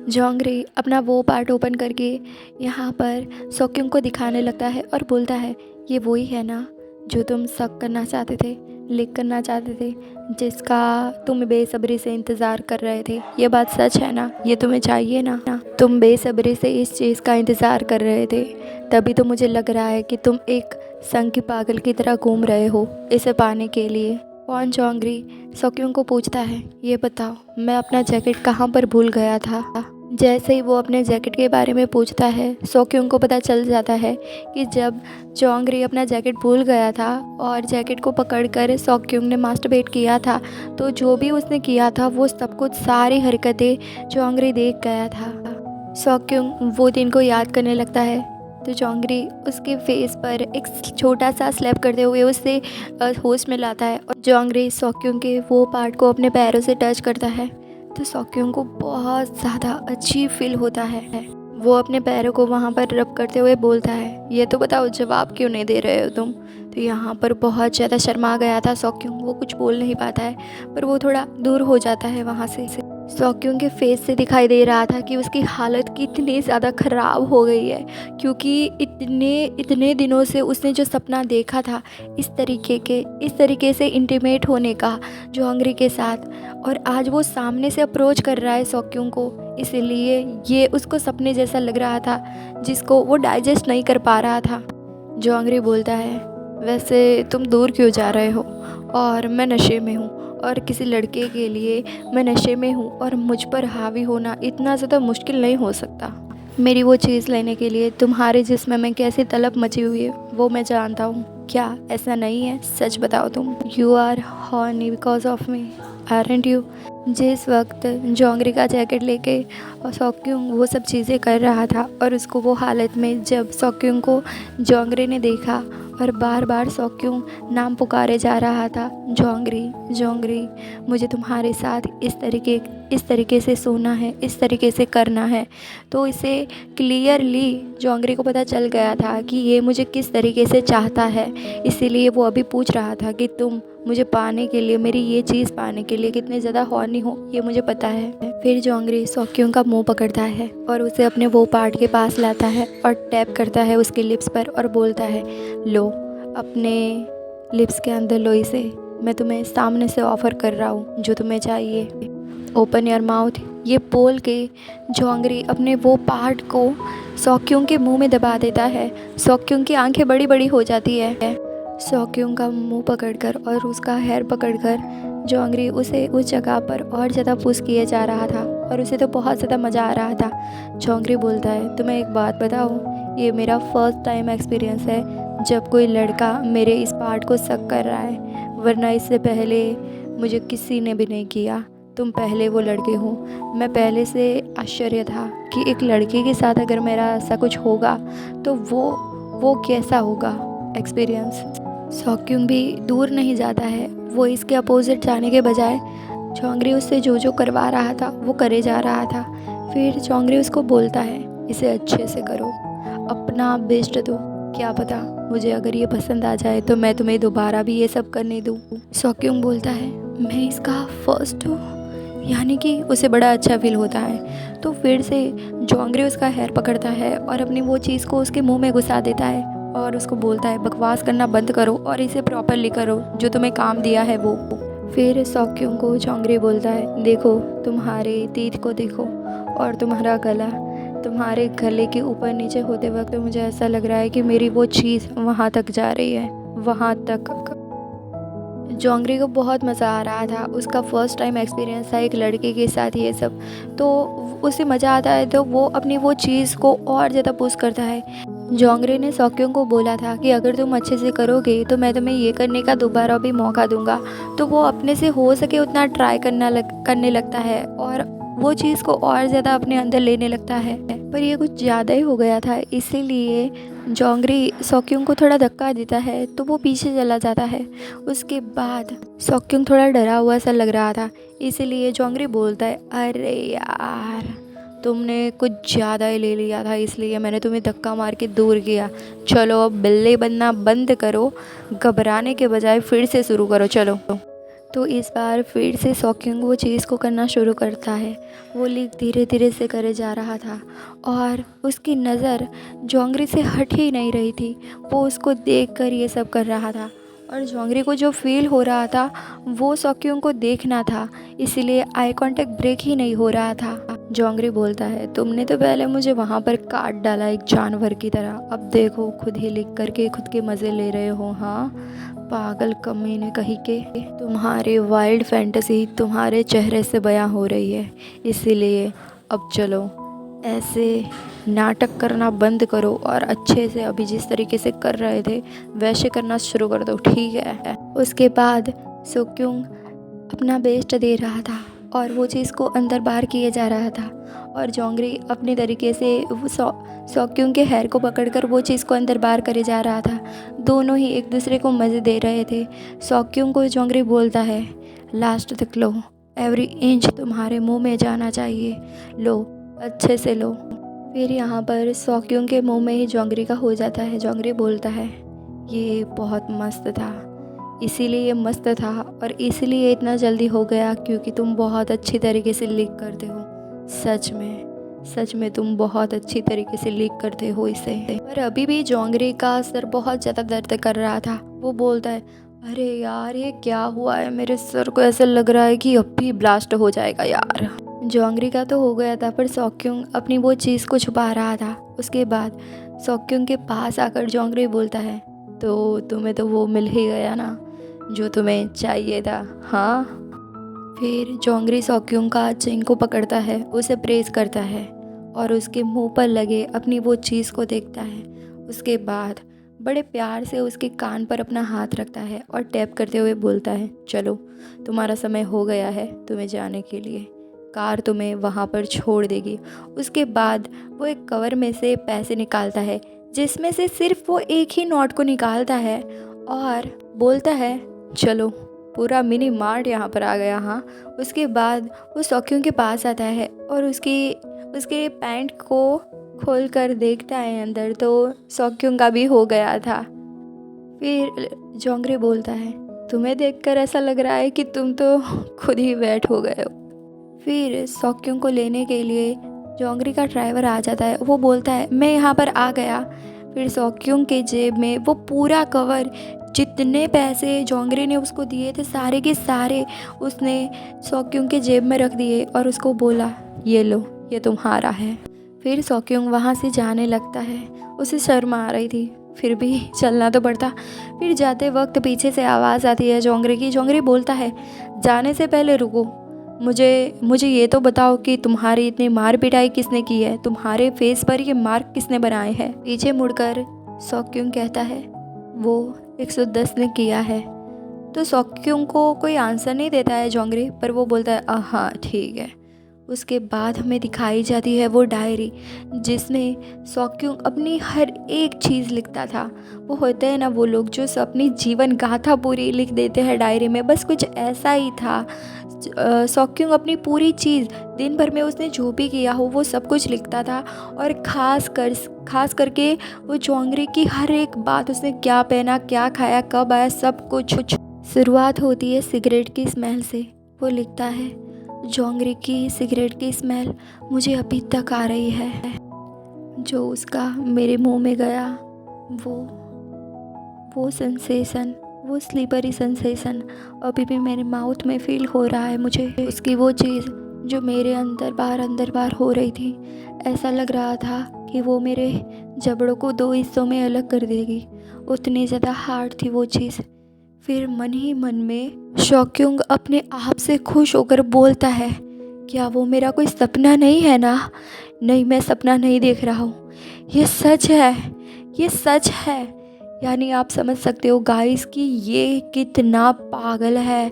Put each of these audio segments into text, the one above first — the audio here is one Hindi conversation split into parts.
जोंगरी अपना वो पार्ट ओपन करके यहाँ पर सोक्यूंग को दिखाने लगता है और बोलता है, ये वही है ना जो तुम शक करना चाहते थे, लीक करना चाहते थे, जिसका तुम बेसब्री से इंतज़ार कर रहे थे। ये बात सच है ना? ये तुम्हें चाहिए ना? तुम बेसब्री से इस चीज़ का इंतज़ार कर रहे थे, तभी तो मुझे लग रहा है कि तुम एक संग की पागल की तरह घूम रहे हो इसे पाने के लिए। कौन? जोंगरी सोक्यूंग को पूछता है। ये बताओ, मैं अपना जैकेट कहाँ पर भूल गया था? जैसे ही वो अपने जैकेट के बारे में पूछता है, सोक्यूंग को पता चल जाता है कि जब जोंगरी अपना जैकेट भूल गया था और जैकेट को पकड़कर सोक्यूंग ने मास्टरबेट किया था, तो जो भी उसने किया था वो सब कुछ, सारी हरकतें जोंगरी देख गया था। सोक्यूंग वो दिन को याद करने लगता है तो जोंगरी उसके फेस पर एक छोटा सा स्लैप करते हुए उसे होश में लाता है और जोंगरी सोक्यूंग के वो पार्ट को अपने पैरों से टच करता है तो सोक्यूंग को बहुत ज़्यादा अच्छी फील होता है। वो अपने पैरों को वहाँ पर रब करते हुए बोलता है, ये तो बताओ जवाब क्यों नहीं दे रहे हो तुम? तो यहाँ पर बहुत ज़्यादा शर्मा गया था सोक्यूंग, वो कुछ बोल नहीं पाता है पर वो थोड़ा दूर हो जाता है वहाँ से। सोक्यूंग के फेस से दिखाई दे रहा था कि उसकी हालत कितनी ज़्यादा ख़राब हो गई है, क्योंकि इतने दिनों से उसने जो सपना देखा था इस तरीके से इंटीमेट होने का जोंगरी के साथ, और आज वो सामने से अप्रोच कर रहा है सोक्यूंग को, इसीलिए ये उसको सपने जैसा लग रहा था जिसको वो डाइजेस्ट नहीं कर पा रहा था। जोंगरी बोलता है, वैसे तुम दूर क्यों जा रहे हो? और मैं नशे में हूँ, और किसी लड़के के लिए मैं नशे में हूँ और मुझ पर हावी होना इतना ज़्यादा मुश्किल नहीं हो सकता। मेरी वो चीज़ लेने के लिए तुम्हारे जिस्म में कैसी तलब मची हुई है वो मैं जानता हूँ। क्या ऐसा नहीं है? सच बताओ तुम। You are horny because of me, aren't you? जिस वक्त जोंगरी का जैकेट लेके और सोक्यूंग वो सब चीज़ें कर रहा था और उसको वो हालत में जब सोक्यूंग को जोंगरी ने देखा और बार बार सोक्यूंग नाम पुकारे जा रहा था, जोंगरी जोंगरी, मुझे तुम्हारे साथ इस तरीके से सोना है, इस तरीके से करना है, तो इसे क्लियरली जोंगरी को पता चल गया था कि ये मुझे किस तरीके से चाहता है। इसीलिए वो अभी पूछ रहा था कि तुम मुझे पाने के लिए, मेरी ये चीज़ पाने के लिए कितने ज़्यादा हॉर्नी हो, ये मुझे पता है। फिर जोंगरी सोक्यूंग का मुंह पकड़ता है और उसे अपने वो पार्ट के पास लाता है और टैप करता है उसके लिप्स पर और बोलता है, लो अपने लिप्स के अंदर लो इसे, मैं तुम्हें सामने से ऑफ़र कर रहा हूँ जो तुम्हें चाहिए, ओपन योर माउथ। ये बोल के जोंगरी अपने वो पार्ट को सोक्यूंग के मुंह में दबा देता है। सोक्यूंग की आंखें बड़ी बड़ी हो जाती है। सोक्यूंग का मुंह पकड़कर और उसका हेयर पकड़कर जोंगरी उसे उस जगह पर और ज़्यादा पुश किए जा रहा था और उसे तो बहुत ज़्यादा मज़ा आ रहा था। जोंगरी बोलता है, तुम्हें एक बात बताऊँ, ये मेरा फर्स्ट टाइम एक्सपीरियंस है जब कोई लड़का मेरे इस पार्ट को सक कर रहा है, वरना इससे पहले मुझे किसी ने भी नहीं किया। तुम पहले वो लड़के हो। मैं पहले से आश्चर्य था कि एक लड़के के साथ अगर मेरा ऐसा कुछ होगा तो वो कैसा होगा एक्सपीरियंस। सोक्यूंग भी दूर नहीं जाता है, वो इसके अपोजिट जाने के बजाय जोंगरी उससे जो करवा रहा था वो करे जा रहा था। फिर जोंगरी उसको बोलता है, इसे अच्छे से करो, अपना बेस्ट दो, क्या पता मुझे अगर ये पसंद आ जाए तो मैं तुम्हें दोबारा भी ये सब करने दूँ। सोक्यूंग बोलता है, मैं इसका फर्स्ट हूँ, यानी कि उसे बड़ा अच्छा फील होता है। तो फिर से जोंगरी उसका हेयर पकड़ता है और अपनी वो चीज़ को उसके मुंह में घुसा देता है और उसको बोलता है, बकवास करना बंद करो और इसे प्रॉपरली करो जो तुम्हें काम दिया है वो। फिर सोक्यूंग को जोंगरी बोलता है, देखो तुम्हारे तीत को देखो और तुम्हारा गला, तुम्हारे गले के ऊपर नीचे होते वक्त मुझे ऐसा लग रहा है कि मेरी वो चीज़ वहाँ तक जा रही है, वहाँ तक। जोंगरी को बहुत मज़ा आ रहा था, उसका फ़र्स्ट टाइम एक्सपीरियंस था एक लड़के के साथ ये सब, तो उसे मज़ा आता है तो वो अपनी वो चीज़ को और ज़्यादा पुश करता है। जोंगरी ने सोक्यूंग को बोला था कि अगर तुम अच्छे से करोगे तो मैं तुम्हें ये करने का दोबारा भी मौका दूंगा, तो वो अपने से हो सके उतना ट्राई करने लगता है और वो चीज़ को और ज़्यादा अपने अंदर लेने लगता है। पर ये कुछ ज़्यादा ही हो गया था, इसीलिए जोंगरी सोक्यूंग को थोड़ा धक्का देता है तो वो पीछे चला जाता है। उसके बाद सोक्यूंग थोड़ा डरा हुआ सा लग रहा था, इसीलिए जोंगरी बोलता है, अरे यार तुमने कुछ ज़्यादा ही ले लिया था, इसलिए मैंने तुम्हें धक्का मार के दूर किया। चलो अब बिल्ली बनना बंद करो, घबराने के बजाय फिर से शुरू करो, चलो। तो इस बार फिर से सॉक्यूंग वो चीज़ को करना शुरू करता है। वो लीक धीरे धीरे से करे जा रहा था और उसकी नज़र जोंगरी से हट ही नहीं रही थी। वो उसको देखकर ये सब कर रहा था और जोंगरी को जो फील हो रहा था वो सॉक्यूंग को देखना था, इसीलिए आई कांटेक्ट ब्रेक ही नहीं हो रहा था। जोंगरी बोलता है, तुमने तो पहले मुझे वहाँ पर काट डाला एक जानवर की तरह, अब देखो खुद ही लिख करके खुद के मज़े ले रहे हो। हाँ, पागल कमीने कहीं के। तुम्हारी वाइल्ड फैंटेसी तुम्हारे चेहरे से बयां हो रही है, इसीलिए अब चलो ऐसे नाटक करना बंद करो और अच्छे से अभी जिस तरीके से कर रहे थे वैसे करना शुरू कर दो, ठीक है। उसके बाद सॉक्यूंग अपना बेस्ट दे रहा था और वो चीज़ को अंदर बाहर किए जा रहा था और जोंगरी अपने तरीके से वो सॉक्यूंग के हेयर को पकड़कर वो चीज़ को अंदर बाहर करे जा रहा था। दोनों ही एक दूसरे को मज़े दे रहे थे। सॉक्यूंग को जोंगरी बोलता है, लास्ट तक लो, एवरी इंच तुम्हारे मुंह में जाना चाहिए, लो अच्छे से लो। फिर यहाँ पर सॉक्यूंग के मुंह में ही जोंगरी का हो जाता है। जोंगरी बोलता है, ये बहुत मस्त था, इसीलिए ये मस्त था और इसीलिए इतना जल्दी हो गया क्योंकि तुम बहुत अच्छी तरीके से लीक करते हो। सच में तुम बहुत अच्छी तरीके से लीक करते हो इसे। पर अभी भी जोंगरी का सर बहुत ज़्यादा दर्द कर रहा था। वो बोलता है, अरे यार ये क्या हुआ है, मेरे सर को ऐसा लग रहा है कि अब भी ब्लास्ट हो जाएगा यार। जोंगरी का तो हो गया था पर सॉक्यूंग अपनी वो चीज़ को छुपा रहा था। उसके बाद सॉक्यूंग के पास आकर जोंगरी बोलता है, तो तुम्हें तो वो मिल ही गया ना जो तुम्हें चाहिए था, हाँ। फिर जोंगरी सॉक्यूंग का चेन को पकड़ता है, उसे प्रेस करता है और उसके मुंह पर लगे अपनी वो चीज़ को देखता है। उसके बाद बड़े प्यार से उसके कान पर अपना हाथ रखता है और टैप करते हुए बोलता है, चलो तुम्हारा समय हो गया है तुम्हें जाने के लिए, कार तुम्हें वहाँ पर छोड़ देगी। उसके बाद वो एक कवर में से पैसे निकालता है जिसमें से सिर्फ वो एक ही नोट को निकालता है और बोलता है, चलो पूरा मिनी मार्ट यहाँ पर आ गया। हाँ, उसके बाद वो सॉक्यूंग के पास आता है और उसके पैंट को खोल कर देखता है अंदर, तो सॉक्यूंग का भी हो गया था। फिर जोंगरी बोलता है, तुम्हें देखकर ऐसा लग रहा है कि तुम तो खुद ही वेट हो गए हो। फिर सॉक्यूंग को लेने के लिए जोंगरी का ड्राइवर आ जाता है। वो बोलता है, मैं यहाँ पर आ गया। फिर सॉक्यूंग के जेब में वो पूरा कवर, जितने पैसे जोंगरी ने उसको दिए थे सारे के सारे उसने सॉक्यूंग के जेब में रख दिए और उसको बोला, ये लो ये तुम्हारा है। फिर सॉक्यूंग वहाँ से जाने लगता है। उसे शर्म आ रही थी फिर भी चलना तो पड़ता। फिर जाते वक्त पीछे से आवाज़ आती है जोंगरी की। जोंगरी बोलता है, जाने से पहले रुको, मुझे ये तो बताओ कि तुम्हारी इतनी मार पिटाई किसने की है, तुम्हारे फेस पर ये मार्क किसने बनाए हैं। पीछे मुड़कर सॉक्यूंग कहता है, वो 110 ने किया है। तो सॉक्यूंग को कोई आंसर नहीं देता है जोंगरी, पर वो बोलता है, हाँ ठीक है। उसके बाद हमें दिखाई जाती है वो डायरी जिसमें सॉक्यूंग अपनी हर एक चीज़ लिखता था। वो होते हैं ना वो लोग जो अपनी जीवन गाथा पूरी लिख देते हैं डायरी में, बस कुछ ऐसा ही था। सॉक्यूंग अपनी पूरी चीज़ दिन भर में उसने जो भी किया हो वो सब कुछ लिखता था और खास करके वो जोंगरी की हर एक बात, उसने क्या पहना, क्या खाया, कब आया, सब कुछ। शुरुआत होती है सिगरेट की स्मेल से। वो लिखता है, जोंगरी की सिगरेट की स्मेल मुझे अभी तक आ रही है, जो उसका मेरे मुंह में गया, वो सेंसेशन, वो स्लीपरी सेंसेशन अभी भी मेरे माउथ में फील हो रहा है मुझे। उसकी वो चीज़ जो मेरे अंदर बार हो रही थी, ऐसा लग रहा था कि वो मेरे जबड़ों को 2 हिस्सों में अलग कर देगी, उतनी ज़्यादा हार्ड थी वो चीज़। फिर मन ही मन में सॉक्यूंग अपने आप से खुश होकर बोलता है, क्या वो मेरा कोई सपना नहीं है ना? नहीं, मैं सपना नहीं देख रहा हूँ, ये सच है। यानी आप समझ सकते हो गाइस कि ये कितना पागल है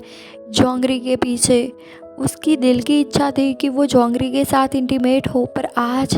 जोंगरी के पीछे। उसकी दिल की इच्छा थी कि वो जोंगरी के साथ इंटीमेट हो, पर आज